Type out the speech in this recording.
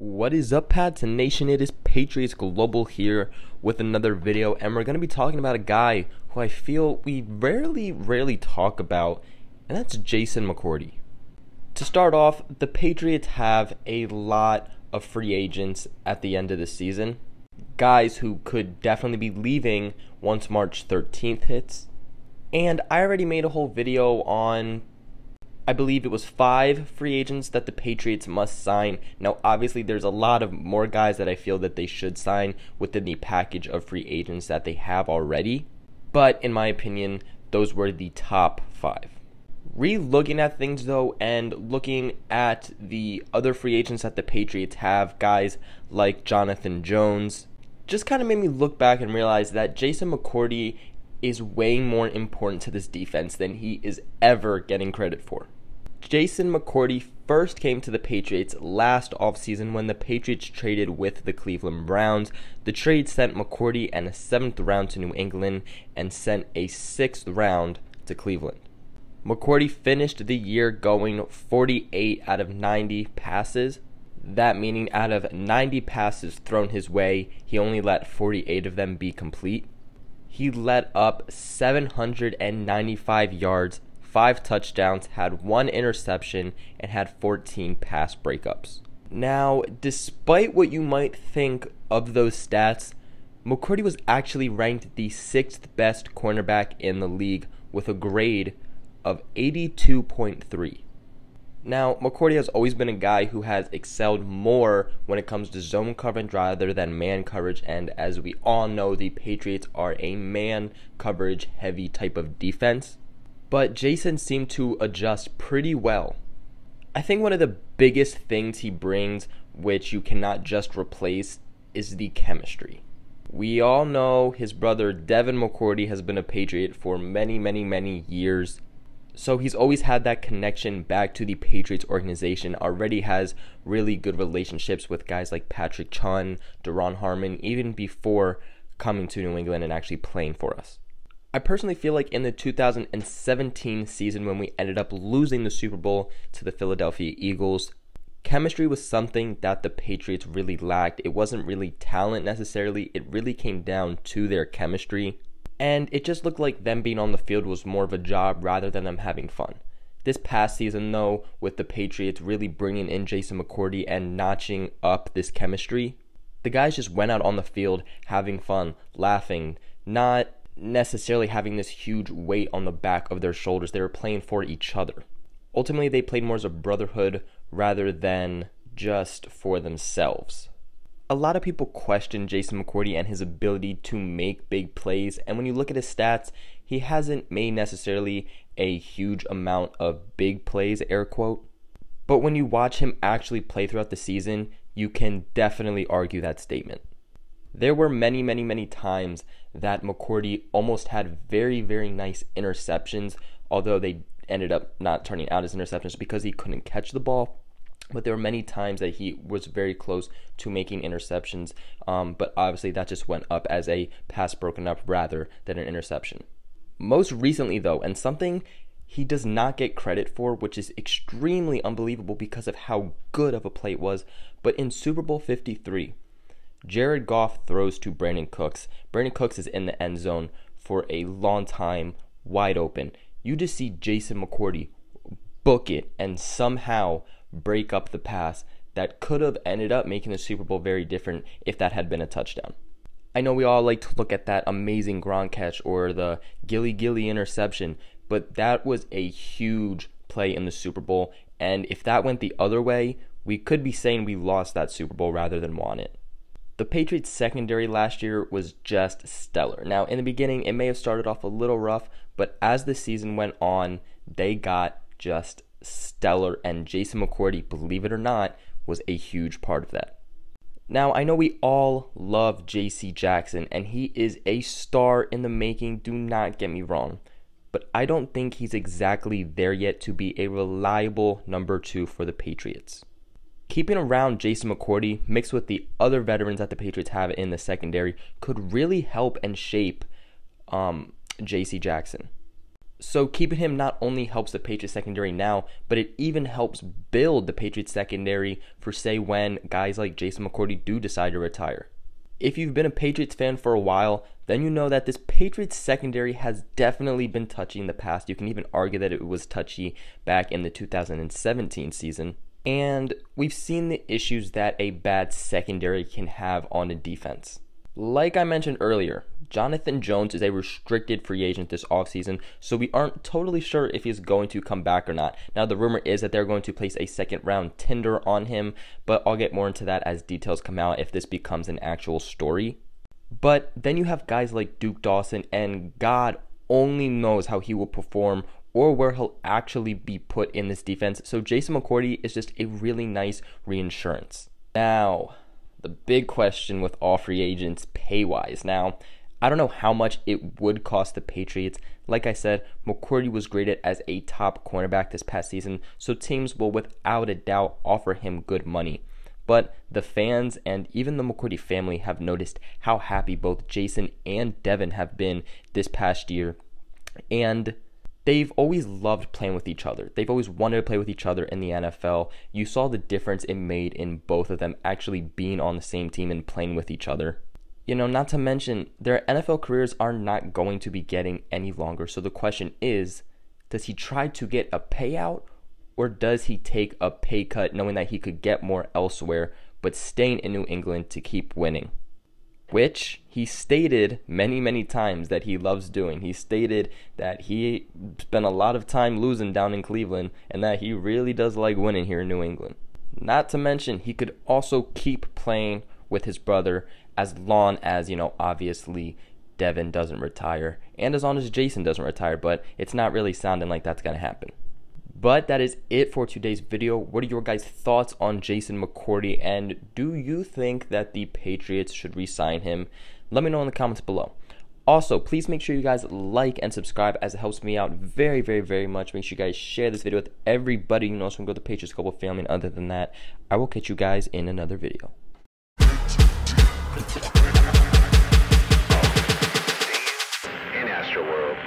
What is up, Pats Nation? It is Patriots Global here with another video, and we're going to be talking about a guy who I feel we rarely talk about, and that's Jason McCourty. To start off, the Patriots have a lot of free agents at the end of the season, guys who could definitely be leaving once March 13th hits, and I already made a whole video on, I believe it was 5 free agents that the Patriots must sign. Now, obviously, there's a lot of more guys that I feel that they should sign within the package of free agents that they have already. But in my opinion, those were the top 5. Re-looking at things, though, and looking at the other free agents that the Patriots have, guys like Jonathan Jones, just kind of made me look back and realize that Jason McCourty is way more important to this defense than he is ever getting credit for. Jason McCourty first came to the Patriots last offseason when the Patriots traded with the Cleveland Browns. The trade sent McCourty and a 7th round to New England and sent a 6th round to Cleveland. McCourty finished the year going 48 out of 90 passes. That meaning out of 90 passes thrown his way, he only let 48 of them be complete. He let up 795 yards, 5 touchdowns, had 1 interception, and had 14 pass breakups. Now, despite what you might think of those stats, McCourty was actually ranked the 6th best cornerback in the league with a grade of 82.3. Now, McCourty has always been a guy who has excelled more when it comes to zone coverage rather than man coverage, and as we all know, the Patriots are a man coverage heavy type of defense. But Jason seemed to adjust pretty well. I think one of the biggest things he brings, which you cannot just replace, is the chemistry. We all know his brother Devin McCourty has been a Patriot for many years. So he's always had that connection back to the Patriots organization, already has really good relationships with guys like Patrick Chung, Duron Harmon, even before coming to New England and actually playing for us. I personally feel like in the 2017 season when we ended up losing the Super Bowl to the Philadelphia Eagles, chemistry was something that the Patriots really lacked. It wasn't really talent necessarily, it really came down to their chemistry. And it just looked like them being on the field was more of a job rather than them having fun. This past season, though, with the Patriots really bringing in Jason McCourty and notching up this chemistry, the guys just went out on the field having fun, laughing, not necessarily having this huge weight on the back of their shoulders. They were playing for each other. Ultimately, they played more as a brotherhood rather than just for themselves. A lot of people question Jason McCourty and his ability to make big plays, and when you look at his stats, he hasn't made necessarily a huge amount of big plays, air quote. But when you watch him actually play throughout the season, you can definitely argue that statement. There were many times that McCourty almost had very nice interceptions, although they ended up not turning out as interceptions because he couldn't catch the ball. But there were many times that he was very close to making interceptions, but obviously that just went up as a pass broken up rather than an interception. Most recently, though, and something he does not get credit for, which is extremely unbelievable because of how good of a play it was, but in Super Bowl 53, Jared Goff throws to Brandon Cooks. Brandon Cooks is in the end zone for a long time, wide open. You just see Jason McCourty book it and somehow break up the pass that could have ended up making the Super Bowl very different if that had been a touchdown. I know we all like to look at that amazing Gronk catch or the Gilly interception, but that was a huge play in the Super Bowl, and if that went the other way, we could be saying we lost that Super Bowl rather than won it. The Patriots secondary last year was just stellar. Now, in the beginning, it may have started off a little rough, but as the season went on, they got just stellar, and Jason McCourty, believe it or not, was a huge part of that. Now, I know we all love JC Jackson, and he is a star in the making, do not get me wrong, but I don't think he's exactly there yet to be a reliable number 2 for the Patriots. Keeping around Jason McCourty mixed with the other veterans that the Patriots have in the secondary could really help and shape JC Jackson. So keeping him not only helps the Patriots secondary now, but it even helps build the Patriots secondary for, say, when guys like Jason McCourty do decide to retire. If you've been a Patriots fan for a while, then you know that this Patriots secondary has definitely been touchy in the past. You can even argue that it was touchy back in the 2017 season. And we've seen the issues that a bad secondary can have on a defense. Like I mentioned earlier, Jonathan Jones is a restricted free agent this offseason, so we aren't totally sure if he's going to come back or not. Now, the rumor is that they're going to place a second-round tender on him, but I'll get more into that as details come out if this becomes an actual story. But then you have guys like Duke Dawson, and God only knows how he will perform or where he'll actually be put in this defense. So Jason McCourty is just a really nice reinsurance. Now, the big question with all free agents pay-wise. Now, I don't know how much it would cost the Patriots. Like I said, McCourty was graded as a top cornerback this past season, so teams will without a doubt offer him good money. But the fans and even the McCourty family have noticed how happy both Jason and Devin have been this past year. And they've always loved playing with each other. They've always wanted to play with each other in the NFL. You saw the difference it made in both of them actually being on the same team and playing with each other. You know, not to mention, their NFL careers are not going to be getting any longer. So the question is, does he try to get a payout, or does he take a pay cut knowing that he could get more elsewhere, but staying in New England to keep winning? Which he stated many, many times that he loves doing. He stated that he spent a lot of time losing down in Cleveland and that he really does like winning here in New England. Not to mention, he could also keep playing with his brother as long as, obviously Devin doesn't retire and as long as Jason doesn't retire, but it's not really sounding like that's going to happen. But that is it for today's video. What are your guys' thoughts on Jason McCourty, and do you think that the Patriots should re-sign him? Let me know in the comments below. Also, please make sure you guys like and subscribe as it helps me out very, very, very much. Make sure you guys share this video with everybody you know so we can grow the Patriots Global family. And other than that, I will catch you guys in another video. In Astro World.